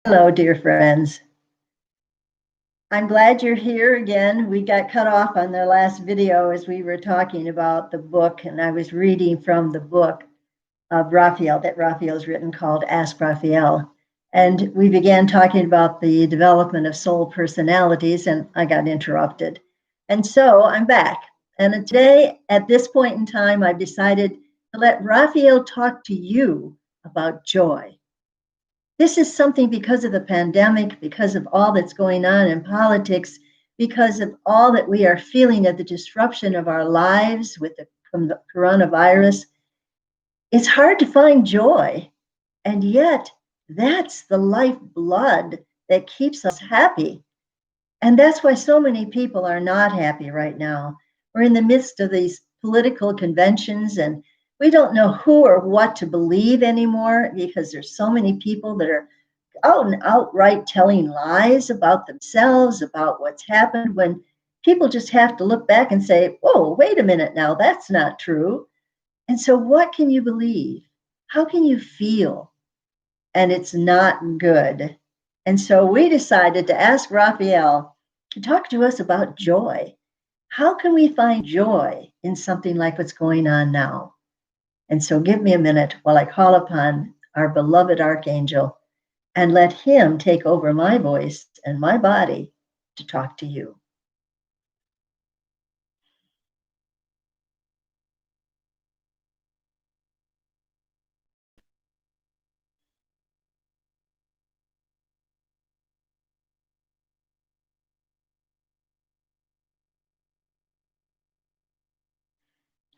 Hello, dear friends. I'm glad you're here again. We got cut off on the last video as we were talking about the book, and I was reading from the book of Raphael that Raphael's written called Ask Raphael. And we began talking about the development of soul personalities, and I got interrupted. And so I'm back. And today, at this point in time, I've decided to let Raphael talk to you about joy. This is something because of the pandemic, because of all that's going on in politics, because of all that we are feeling of the disruption of our lives with the coronavirus. It's hard to find joy. And yet, that's the lifeblood that keeps us happy. And that's why so many people are not happy right now. We're in the midst of these political conventions, and we don't know who or what to believe anymore because there's so many people that are out and outright telling lies about themselves, about what's happened, when people just have to look back and say, whoa, wait a minute now, that's not true. And so, what can you believe? How can you feel? And it's not good. And so, we decided to ask Raphael to talk to us about joy. How can we find joy in something like what's going on now? And so, give me a minute while I call upon our beloved Archangel and let him take over my voice and my body to talk to you.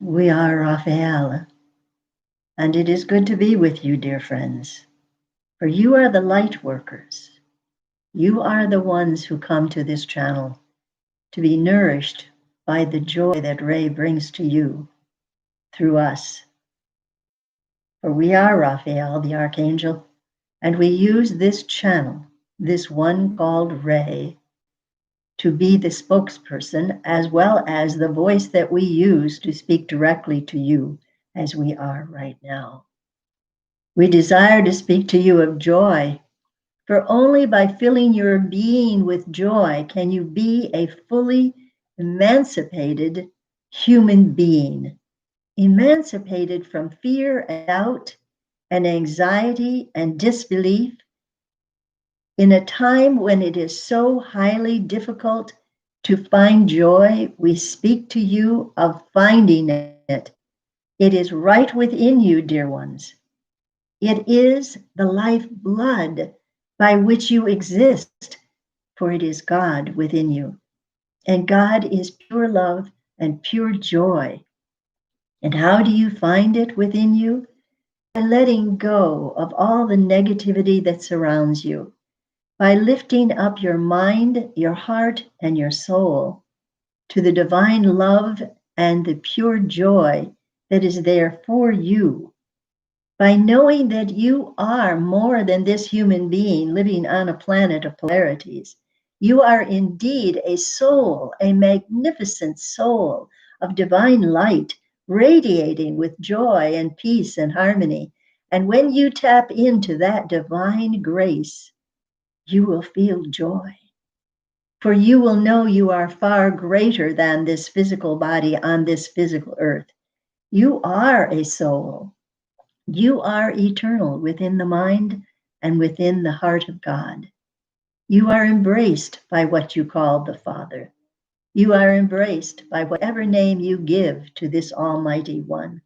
We are Raphael, and it is good to be with you, dear friends, for you are the light workers. You are the ones who come to this channel to be nourished by the joy that Ray brings to you through us. For we are Raphael, the Archangel, and we use this channel, this one called Ray, to be the spokesperson as well as the voice that we use to speak directly to you as we are right now. We desire to speak to you of joy, for only by filling your being with joy can you be a fully emancipated human being, emancipated from fear and doubt and anxiety and disbelief. In a time when it is so highly difficult to find joy, we speak to you of finding it. It is right within you, dear ones. It is the lifeblood by which you exist, for it is God within you. And God is pure love and pure joy. And how do you find it within you? By letting go of all the negativity that surrounds you, by lifting up your mind, your heart, and your soul to the divine love and the pure joy that is there for you, by knowing that you are more than this human being living on a planet of polarities. You are indeed a soul, a magnificent soul of divine light, radiating with joy and peace and harmony. And when you tap into that divine grace, you will feel joy. For you will know you are far greater than this physical body on this physical earth. You are a soul. You are eternal within the mind and within the heart of God. You are embraced by what you call the Father. You are embraced by whatever name you give to this Almighty One.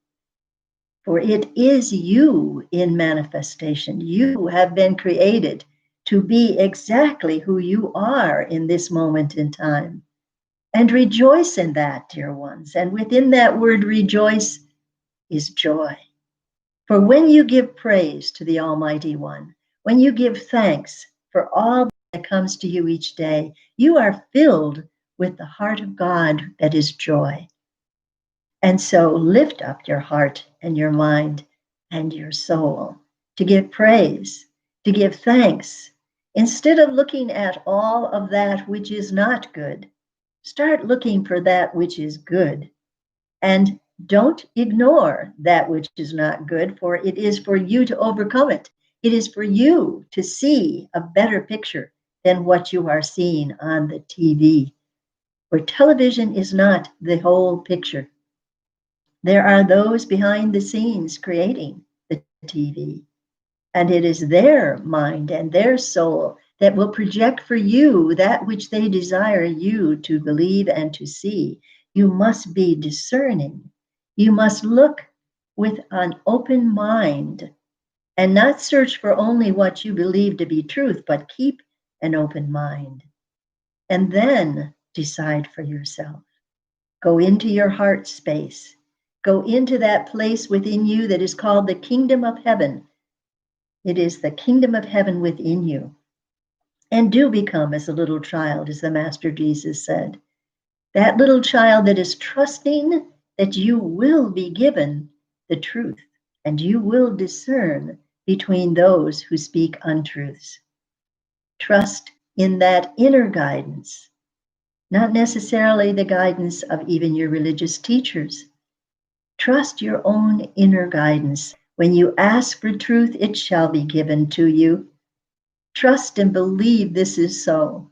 For it is you in manifestation. You have been created to be exactly who you are in this moment in time. And rejoice in that, dear ones. And within that word rejoice is joy. For when you give praise to the Almighty One, when you give thanks for all that comes to you each day, you are filled with the heart of God that is joy. And so lift up your heart and your mind and your soul to give praise, to give thanks. Instead of looking at all of that which is not good, start looking for that which is good. And don't ignore that which is not good, for it is for you to overcome it. It is for you to see a better picture than what you are seeing on the TV. For television is not the whole picture. There are those behind the scenes creating the TV, and it is their mind and their soul that will project for you that which they desire you to believe and to see. You must be discerning. You must look with an open mind and not search for only what you believe to be truth, but keep an open mind. And then decide for yourself. Go into your heart space. Go into that place within you that is called the kingdom of heaven. It is the kingdom of heaven within you. And do become as a little child, as the Master Jesus said. That little child that is trusting that you will be given the truth and you will discern between those who speak untruths. Trust in that inner guidance, not necessarily the guidance of even your religious teachers. Trust your own inner guidance. When you ask for truth, it shall be given to you. Trust and believe this is so.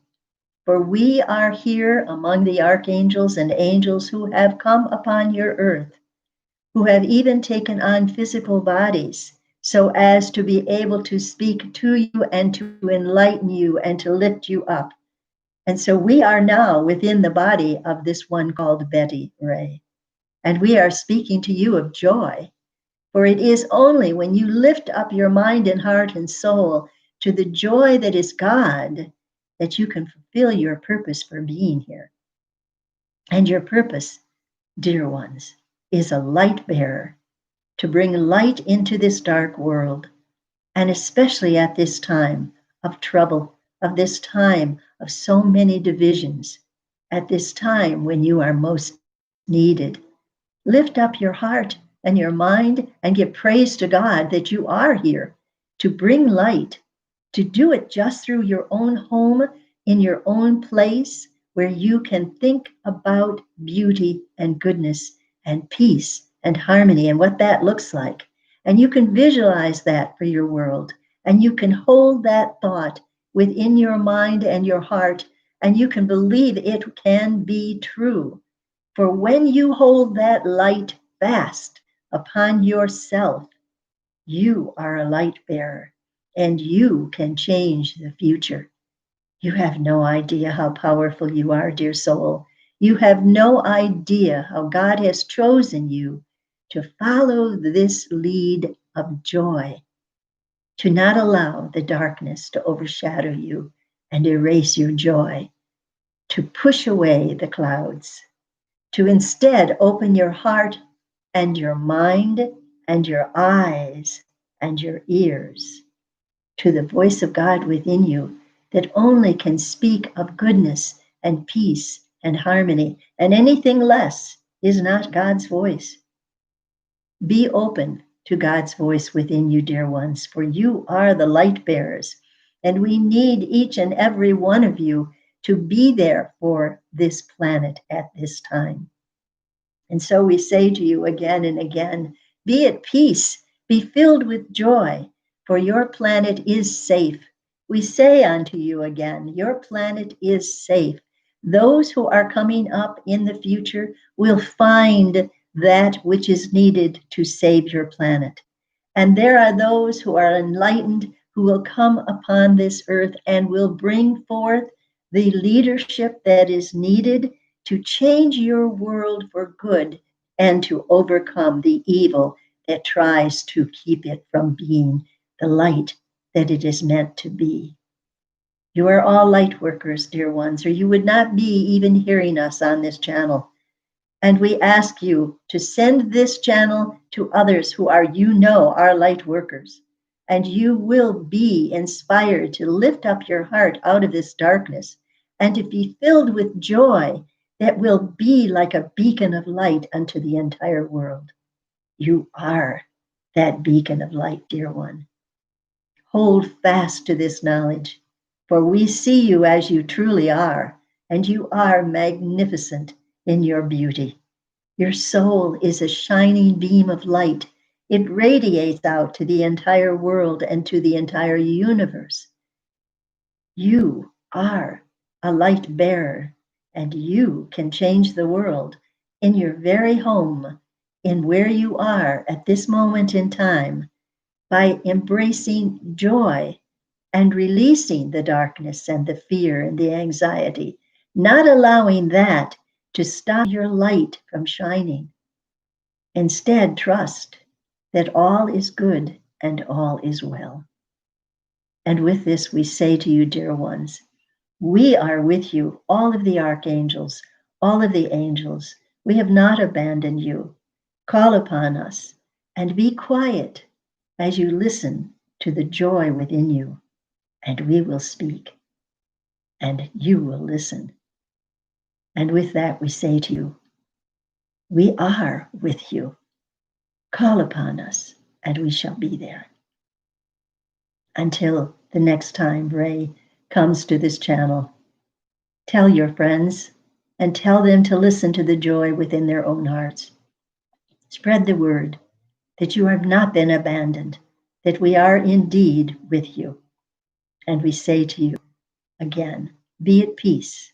For we are here among the archangels and angels who have come upon your earth, who have even taken on physical bodies so as to be able to speak to you and to enlighten you and to lift you up. And so we are now within the body of this one called Betty Ray. And we are speaking to you of joy. For it is only when you lift up your mind and heart and soul to the joy that is God that you can fulfill your purpose for being here. And your purpose, dear ones, is a light bearer to bring light into this dark world. And especially at this time of trouble, of this time of so many divisions, at this time when you are most needed. Lift up your heart and your mind and give praise to God that you are here to bring light, to do it just through your own home, in your own place, where you can think about beauty and goodness and peace and harmony and what that looks like. And you can visualize that for your world. And you can hold that thought within your mind and your heart, and you can believe it can be true. For when you hold that light fast upon yourself, you are a light bearer and you can change the future. You have no idea how powerful you are, dear soul. You have no idea how God has chosen you to follow this lead of joy, to not allow the darkness to overshadow you and erase your joy, to push away the clouds, to instead open your heart and your mind and your eyes and your ears to the voice of God within you that only can speak of goodness and peace and harmony, and anything less is not God's voice. Be open to God's voice within you, dear ones, for you are the light bearers, and we need each and every one of you to be there for this planet at this time. And so we say to you again and again, be at peace, be filled with joy, for your planet is safe. We say unto you again, your planet is safe. Those who are coming up in the future will find that which is needed to save your planet. And there are those who are enlightened who will come upon this earth and will bring forth the leadership that is needed to change your world for good and to overcome the evil that tries to keep it from being the light that it is meant to be. You are all light workers, dear ones, or you would not be even hearing us on this channel. And we ask you to send this channel to others who are light workers. And you will be inspired to lift up your heart out of this darkness and to be filled with joy that will be like a beacon of light unto the entire world. You are that beacon of light, dear one. Hold fast to this knowledge, for we see you as you truly are, and you are magnificent in your beauty. Your soul is a shining beam of light It radiates out to the entire world and to the entire universe. You are a light bearer, and you can change the world in your very home, in where you are at this moment in time, by embracing joy and releasing the darkness and the fear and the anxiety, not allowing that to stop your light from shining. Instead, trust that all is good and all is well. And with this, we say to you, dear ones, we are with you, all of the archangels, all of the angels. We have not abandoned you. Call upon us and be quiet as you listen to the joy within you, and we will speak, and you will listen. And with that, we say to you, we are with you. Call upon us, and we shall be there. Until the next time Ray comes to this channel, tell your friends and tell them to listen to the joy within their own hearts. Spread the word that you have not been abandoned, that we are indeed with you. And we say to you again, be at peace